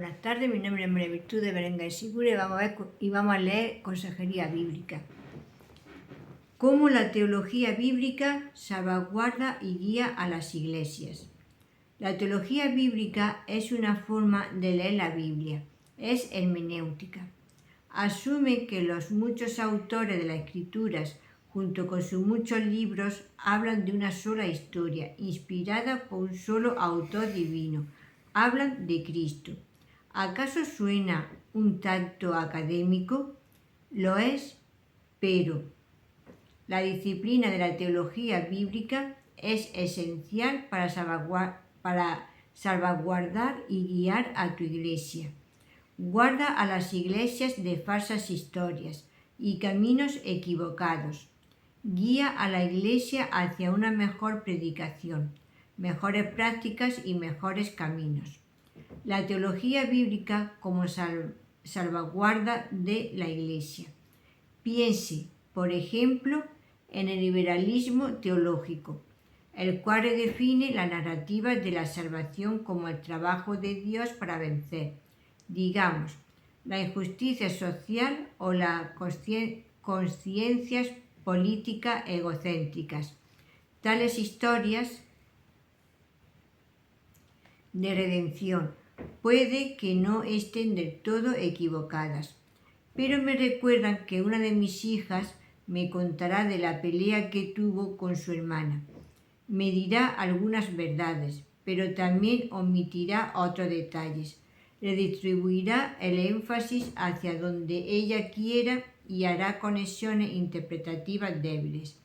Buenas tardes, mi nombre es María Virtud de Berenga y Segura y vamos a leer Consejería Bíblica. Cómo la teología bíblica salvaguarda y guía a las iglesias. La teología bíblica es una forma de leer la Biblia, es hermenéutica. Asume que los muchos autores de las Escrituras, junto con sus muchos libros, hablan de una sola historia, inspirada por un solo autor divino. Hablan de Cristo. ¿Acaso suena un tanto académico? Lo es, pero la disciplina de la teología bíblica es esencial para salvaguardar y guiar a tu iglesia. Guarda a las iglesias de falsas historias y caminos equivocados. Guía a la iglesia hacia una mejor predicación, mejores prácticas y mejores caminos. La teología bíblica como salvaguarda de la iglesia. Piense, por ejemplo, en el liberalismo teológico, el cual redefine la narrativa de la salvación como el trabajo de Dios para vencer, digamos, la injusticia social o las conciencias políticas egocéntricas. Tales historias de redención puede que no estén del todo equivocadas, pero me recuerdan que una de mis hijas me contará de la pelea que tuvo con su hermana. Me dirá algunas verdades, pero también omitirá otros detalles. Redistribuirá el énfasis hacia donde ella quiera y hará conexiones interpretativas débiles.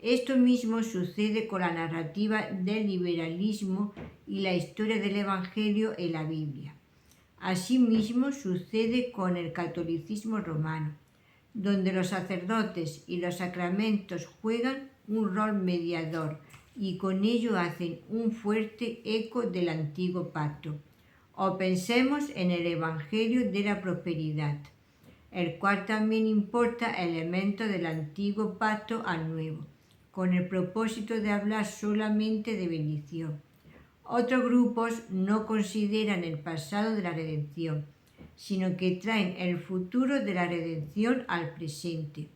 Esto mismo sucede con la narrativa del liberalismo y la historia del Evangelio en la Biblia. Asimismo sucede con el catolicismo romano, donde los sacerdotes y los sacramentos juegan un rol mediador y con ello hacen un fuerte eco del antiguo pacto. O pensemos en el Evangelio de la prosperidad, el cual también importa elementos del antiguo pacto al nuevo, con el propósito de hablar solamente de bendición. Otros grupos no consideran el pasado de la redención, sino que traen el futuro de la redención al presente.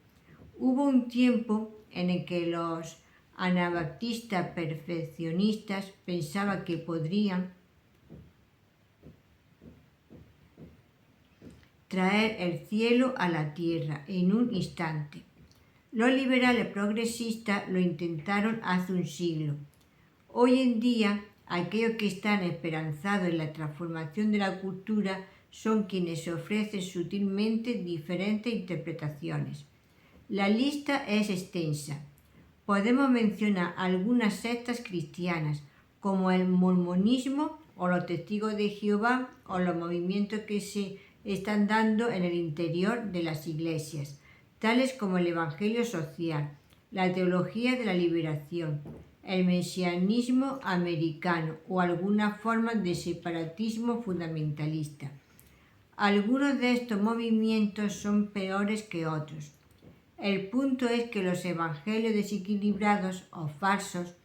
Hubo un tiempo en el que los anabaptistas perfeccionistas pensaban que podrían traer el cielo a la tierra en un instante. Los liberales progresistas lo intentaron hace un siglo. Hoy en día, aquellos que están esperanzados en la transformación de la cultura son quienes ofrecen sutilmente diferentes interpretaciones. La lista es extensa. Podemos mencionar algunas sectas cristianas, como el mormonismo o los testigos de Jehová o los movimientos que se están dando en el interior de las iglesias, tales como el evangelio social, la teología de la liberación, el mesianismo americano o alguna forma de separatismo fundamentalista. Algunos de estos movimientos son peores que otros. El punto es que los evangelios desequilibrados o falsos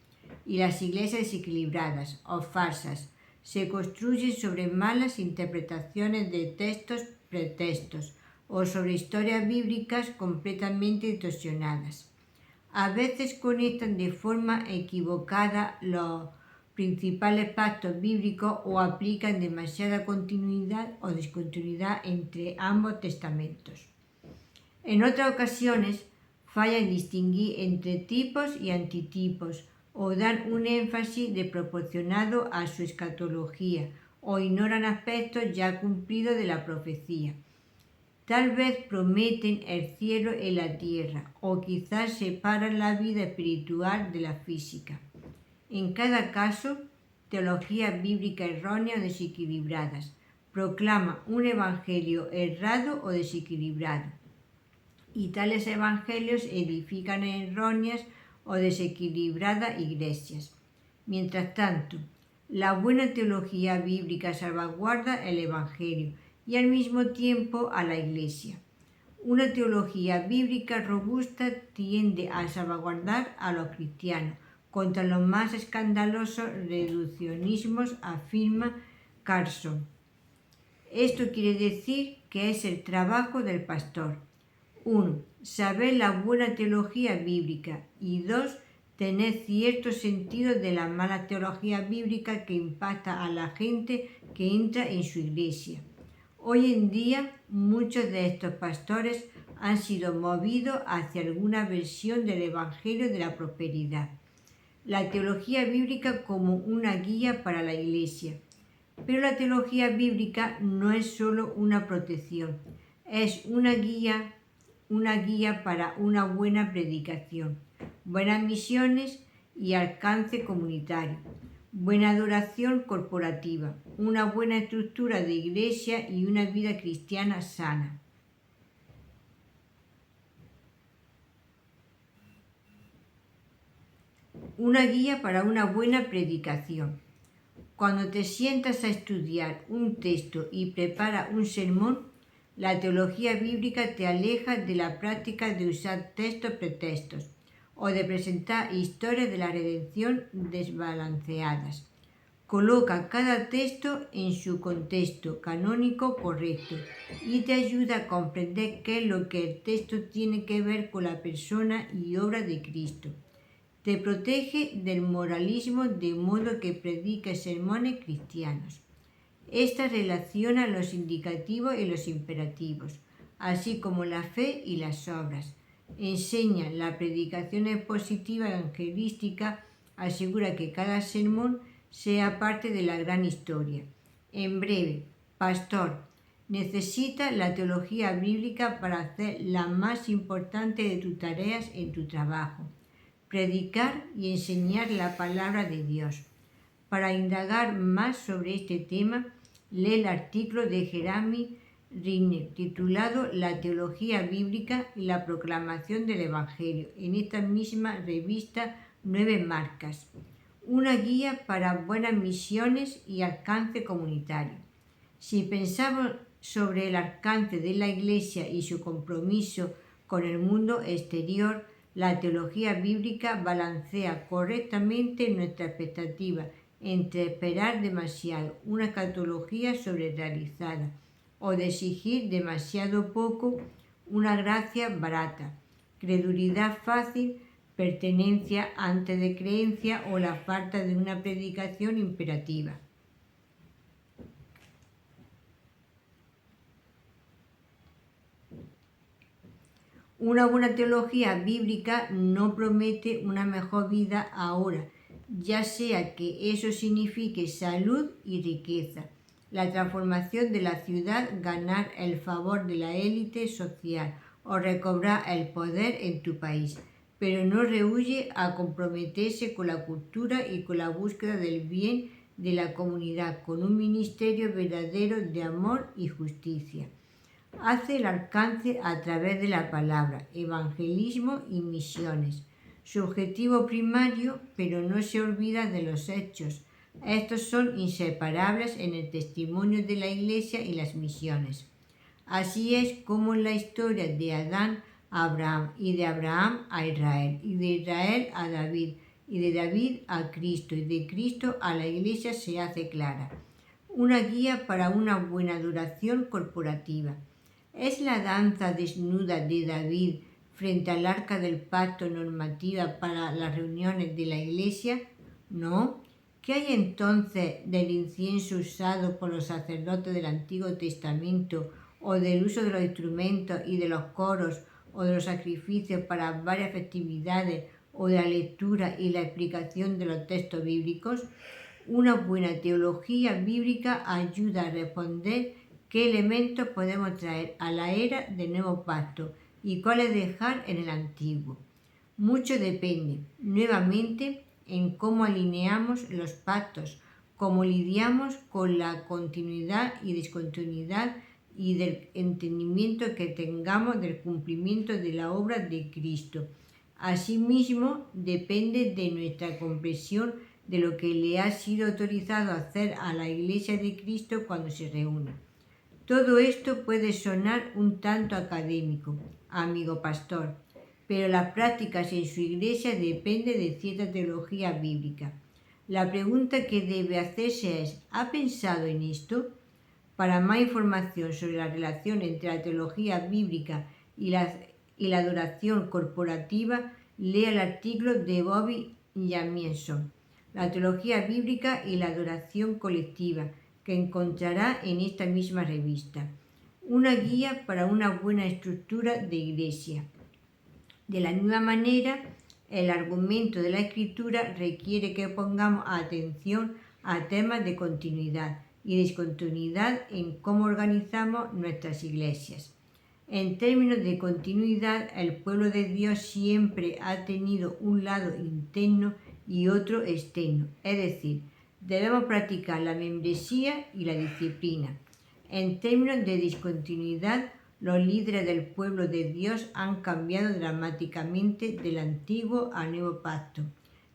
y las iglesias desequilibradas o falsas se construyen sobre malas interpretaciones de textos pretextos o sobre historias bíblicas completamente distorsionadas. A veces conectan de forma equivocada los principales pactos bíblicos o aplican demasiada continuidad o discontinuidad entre ambos testamentos. En otras ocasiones fallan en distinguir entre tipos y antitipos o dan un énfasis desproporcionado a su escatología o ignoran aspectos ya cumplidos de la profecía. Tal vez prometen el cielo en la tierra o quizás separan la vida espiritual de la física. En cada caso, teología bíblica errónea o desequilibradas proclama un evangelio errado o desequilibrado. Y tales evangelios edifican erróneas o desequilibradas iglesias. Mientras tanto, la buena teología bíblica salvaguarda el evangelio y al mismo tiempo a la iglesia. Una teología bíblica robusta tiende a salvaguardar a los cristianos contra los más escandalosos reduccionismos, afirma Carlson. Esto quiere decir que es el trabajo del pastor. 1. Saber la buena teología bíblica. Y 2. Tener cierto sentido de la mala teología bíblica que impacta a la gente que entra en su iglesia. Hoy en día, muchos de estos pastores han sido movidos hacia alguna versión del Evangelio de la prosperidad. La teología bíblica como una guía para la iglesia. Pero la teología bíblica no es solo una protección, es una guía para una buena predicación, buenas misiones y alcance comunitario, buena adoración corporativa, una buena estructura de iglesia y una vida cristiana sana. Una guía para una buena predicación. Cuando te sientas a estudiar un texto y prepara un sermón, la teología bíblica te aleja de la práctica de usar textos pretextos o de presentar historias de la redención desbalanceadas. Coloca cada texto en su contexto canónico correcto y te ayuda a comprender qué es lo que el texto tiene que ver con la persona y obra de Cristo. Te protege del moralismo de modo que prediques sermones cristianos. Esta relaciona los indicativos y los imperativos, así como la fe y las obras. Enseña la predicación expositiva evangelística, asegura que cada sermón sea parte de la gran historia. En breve, pastor, necesita la teología bíblica para hacer la más importante de tus tareas en tu trabajo: predicar y enseñar la palabra de Dios. Para indagar más sobre este tema, lee el artículo de Jeremy Renner titulado La teología bíblica y la proclamación del Evangelio en esta misma revista 9 Marcas. Una guía para buenas misiones y alcance comunitario. Si pensamos sobre el alcance de la Iglesia y su compromiso con el mundo exterior, la teología bíblica balancea correctamente nuestra expectativa entre esperar demasiado, una escatología sobrerealizada, o de exigir demasiado poco, una gracia barata, credulidad fácil, pertenencia antes de creencia o la falta de una predicación imperativa. Una buena teología bíblica no promete una mejor vida ahora, ya sea que eso signifique salud y riqueza, la transformación de la ciudad, ganar el favor de la élite social o recobrar el poder en tu país, pero no rehúye a comprometerse con la cultura y con la búsqueda del bien de la comunidad, con un ministerio verdadero de amor y justicia. Hace el alcance a través de la palabra, evangelismo y misiones. Su objetivo primario, pero no se olvida de los hechos. Estos son inseparables en el testimonio de la Iglesia y las misiones. Así es como en la historia de Adán a Abraham, y de Abraham a Israel, y de Israel a David, y de David a Cristo, y de Cristo a la Iglesia se hace clara. Una guía para una buena adoración corporativa. ¿Es la danza desnuda de David frente al arca del pacto normativa para las reuniones de la iglesia? No. ¿Qué hay entonces del incienso usado por los sacerdotes del Antiguo Testamento, o del uso de los instrumentos y de los coros, o de los sacrificios para varias festividades, o de la lectura y la explicación de los textos bíblicos? Una buena teología bíblica ayuda a responder qué elementos podemos traer a la era del nuevo pacto y cuáles dejar en el antiguo. Mucho depende, nuevamente, en cómo alineamos los pactos, cómo lidiamos con la continuidad y discontinuidad y del entendimiento que tengamos del cumplimiento de la obra de Cristo. Asimismo, depende de nuestra comprensión de lo que le ha sido autorizado hacer a la Iglesia de Cristo cuando se reúne. Todo esto puede sonar un tanto académico, amigo pastor, pero las prácticas en su iglesia dependen de cierta teología bíblica. La pregunta que debe hacerse es: ¿ha pensado en esto? Para más información sobre la relación entre la teología bíblica y la adoración corporativa, lea el artículo de Bobby Jamieson, La teología bíblica y la adoración colectiva, que encontrará en esta misma revista. Una guía para una buena estructura de iglesia. De la misma manera, el argumento de la Escritura requiere que pongamos atención a temas de continuidad y discontinuidad en cómo organizamos nuestras iglesias. En términos de continuidad, el pueblo de Dios siempre ha tenido un lado interno y otro externo, es decir, debemos practicar la membresía y la disciplina. En términos de discontinuidad, los líderes del pueblo de Dios han cambiado dramáticamente del antiguo al nuevo pacto.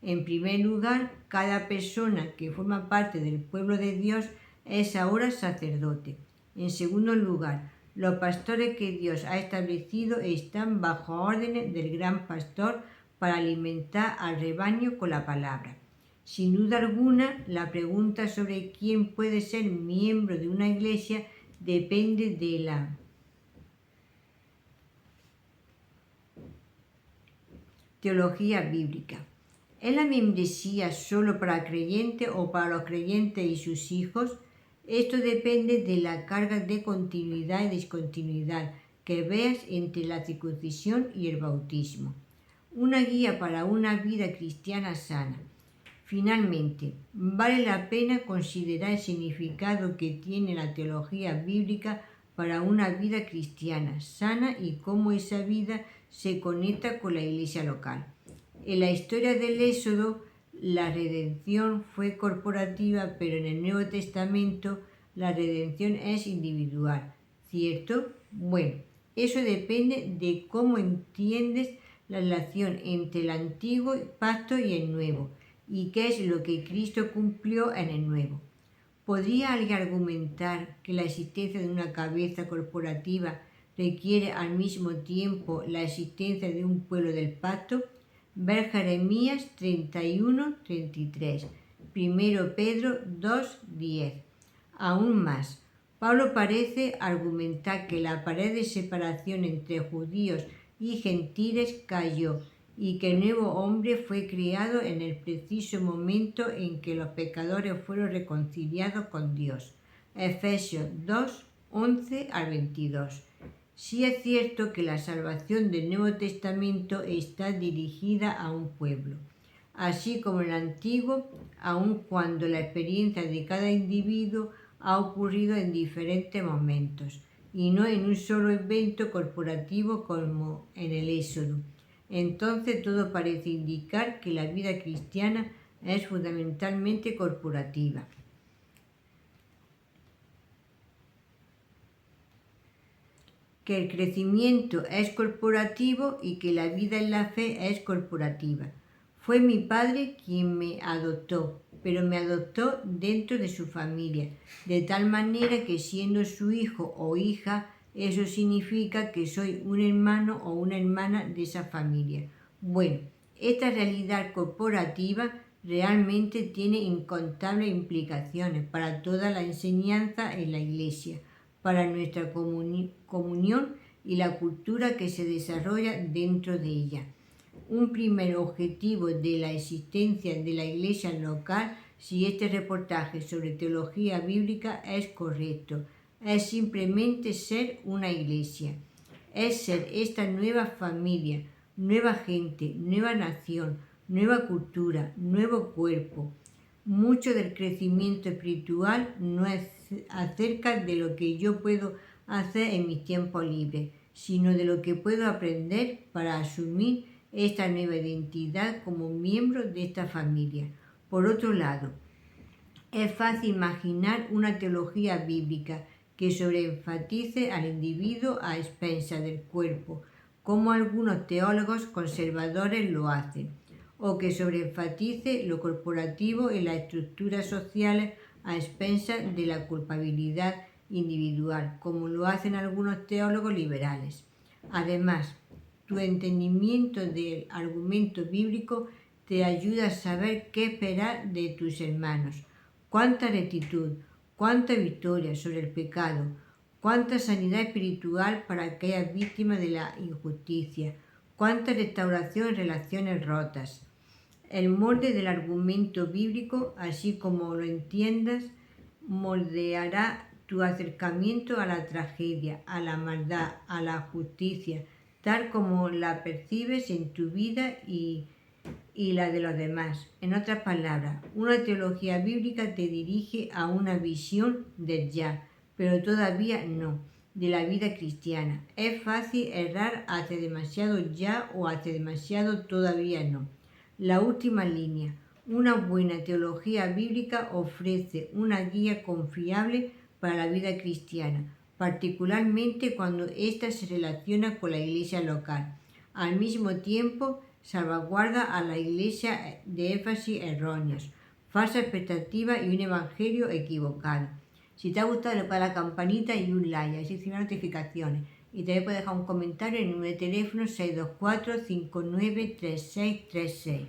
En primer lugar, cada persona que forma parte del pueblo de Dios es ahora sacerdote. En segundo lugar, los pastores que Dios ha establecido están bajo órdenes del gran pastor para alimentar al rebaño con la palabra. Sin duda alguna, la pregunta sobre quién puede ser miembro de una iglesia depende de la teología bíblica. ¿Es la membresía solo para creyentes o para los creyentes y sus hijos? Esto depende de la carga de continuidad y discontinuidad que veas entre la circuncisión y el bautismo. Una guía para una vida cristiana sana. Finalmente, vale la pena considerar el significado que tiene la teología bíblica para una vida cristiana sana y cómo esa vida se conecta con la iglesia local. En la historia del Éxodo, la redención fue corporativa, pero en el Nuevo Testamento la redención es individual, ¿cierto? Bueno, eso depende de cómo entiendes la relación entre el antiguo pacto y el nuevo, y qué es lo que Cristo cumplió en el nuevo. ¿Podría alguien argumentar que la existencia de una cabeza corporativa requiere al mismo tiempo la existencia de un pueblo del pacto? Ver Jeremías 31-33, 1 Pedro 2-10. Aún más, Pablo parece argumentar que la pared de separación entre judíos y gentiles cayó y que el nuevo hombre fue creado en el preciso momento en que los pecadores fueron reconciliados con Dios. Efesios 2, 11 al 22. Sí es cierto que la salvación del Nuevo Testamento está dirigida a un pueblo, así como en el Antiguo, aun cuando la experiencia de cada individuo ha ocurrido en diferentes momentos, y no en un solo evento corporativo como en el Éxodo. Entonces todo parece indicar que la vida cristiana es fundamentalmente corporativa. Que el crecimiento es corporativo y que la vida en la fe es corporativa. Fue mi padre quien me adoptó, pero me adoptó dentro de su familia, de tal manera que siendo su hijo o hija, eso significa que soy un hermano o una hermana de esa familia. Bueno, esta realidad corporativa realmente tiene incontables implicaciones para toda la enseñanza en la iglesia, para nuestra comunión y la cultura que se desarrolla dentro de ella. Un primer objetivo de la existencia de la iglesia local, si este reportaje sobre teología bíblica es correcto, es simplemente ser una iglesia. Es ser esta nueva familia, nueva gente, nueva nación, nueva cultura, nuevo cuerpo. Mucho del crecimiento espiritual no es acerca de lo que yo puedo hacer en mis tiempos libres, sino de lo que puedo aprender para asumir esta nueva identidad como miembro de esta familia. Por otro lado, es fácil imaginar una teología bíblica que sobreenfatice al individuo a expensas del cuerpo, como algunos teólogos conservadores lo hacen, o que sobreenfatice lo corporativo en las estructuras sociales a expensas de la culpabilidad individual, como lo hacen algunos teólogos liberales. Además, tu entendimiento del argumento bíblico te ayuda a saber qué esperar de tus hermanos, cuánta rectitud, cuánta victoria sobre el pecado, cuánta sanidad espiritual para aquellas víctimas de la injusticia, cuánta restauración en relaciones rotas. El molde del argumento bíblico, así como lo entiendas, moldeará tu acercamiento a la tragedia, a la maldad, a la justicia, tal como la percibes en tu vida y la de los demás. En otras palabras, una teología bíblica te dirige a una visión del ya, pero todavía no, de la vida cristiana. Es fácil errar hacia demasiado ya o hacia demasiado todavía no. La última línea. Una buena teología bíblica ofrece una guía confiable para la vida cristiana, particularmente cuando ésta se relaciona con la iglesia local. Al mismo tiempo, salvaguarda a la iglesia de énfasis erróneos, falsa expectativa y un evangelio equivocado. Si te ha gustado, le puedes dar a la campanita y un like, así recibe notificaciones. Y también puedes dejar un comentario en el número de teléfono 624-593636.